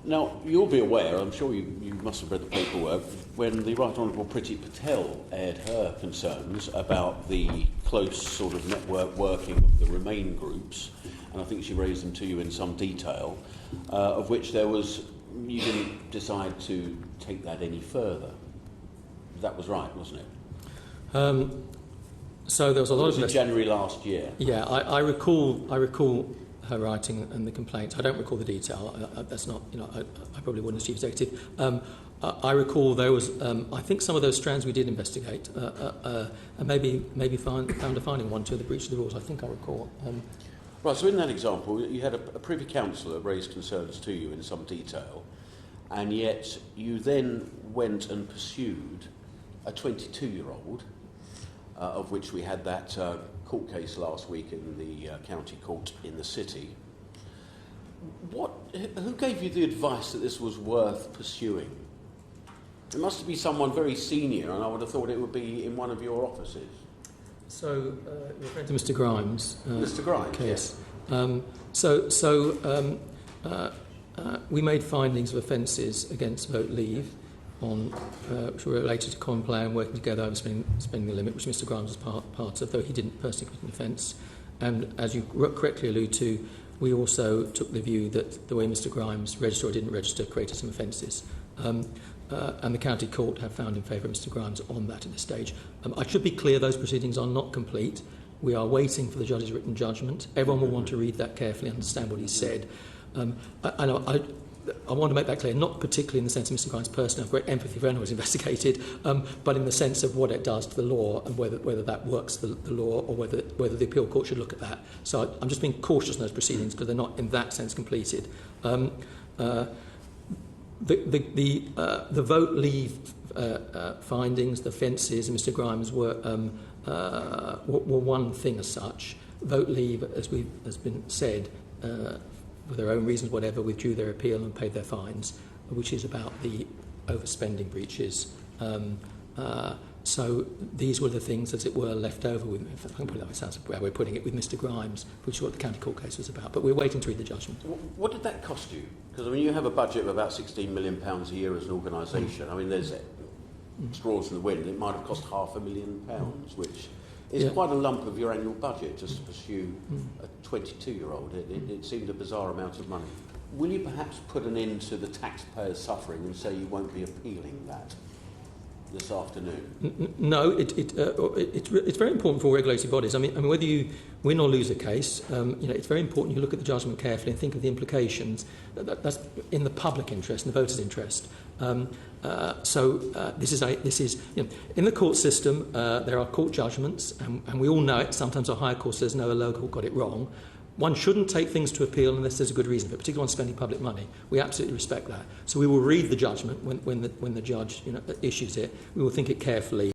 Now, you'll be aware, I'm sure you must have read the paperwork, when the Right Honourable Priti Patel aired her concerns about the close sort of network working of the Remain groups, and I think she raised them to you in some detail, of which you didn't decide to take that any further. That was right, wasn't it? So there was a lot of... It was in January last year. Yeah, I recall her writing and the complaint. I don't recall the detail. That's not, I probably wouldn't as chief executive. I recall there was, I think some of those strands we did investigate, and maybe found a finding one to the breach of the rules. I think I recall. Right, so in that example, you had a Privy Councillor raise concerns to you in some detail, and yet you then went and pursued a 22-year-old, of which we had that court case last week in the county court in the city. Who gave you the advice that this was worth pursuing? It must be someone very senior, and I would have thought it would be in one of your offices. So, you're referring to Mr. Grimes' Mr. Grimes, case. Yes. We made findings of offences against Vote Leave which were related to common play and working together over spending the limit, which Mr. Grimes was part of, though he didn't personally commit an offence. And as you correctly allude to, we also took the view that the way Mr. Grimes registered or didn't register created some offences. And the county court have found in favour of Mr. Grimes on that at this stage. I should be clear, those proceedings are not complete. We are waiting for the judge's written judgment. Everyone will want to read that carefully, understand what he said. I want to make that clear, not particularly in the sense of Mr. Grimes' person. I have great empathy for anyone who's investigated, but in the sense of what it does to the law and whether that works the law or whether the appeal court should look at that. So I'm just being cautious in those proceedings because they're not in that sense completed. The Vote Leave findings, the offences, and Mr. Grimes were one thing as such. Vote Leave, as has been said, for their own reasons, whatever, withdrew their appeal and paid their fines, which is about the overspending breaches. So these were the things, as it were, left over with, if I can put it that way, it sounds like we're putting it, with Mr. Grimes, which is what the county court case was about. But we're waiting to read the judgment. What did that cost you? Because, I mean, you have a budget of about £16 million a year as an organisation. I mean, there's straws in the wind. It might have cost £500,000, which is quite a lump of your annual budget just to pursue a 22-year-old. It seemed a bizarre amount of money. Will you perhaps put an end to the taxpayers' suffering and say you won't be appealing that this afternoon? No, it's very important for regulated bodies. I mean, whether you win or lose a case, it's very important you look at the judgment carefully and think of the implications. That's in the public interest, in the voters' interest. This is in the court system. There are court judgments, and we all know it. Sometimes a higher court says no, a lower court got it wrong. One shouldn't take things to appeal unless there's a good reason for it, particularly on spending public money. We absolutely respect that. So we will read the judgment when the judge issues it. We will think it carefully.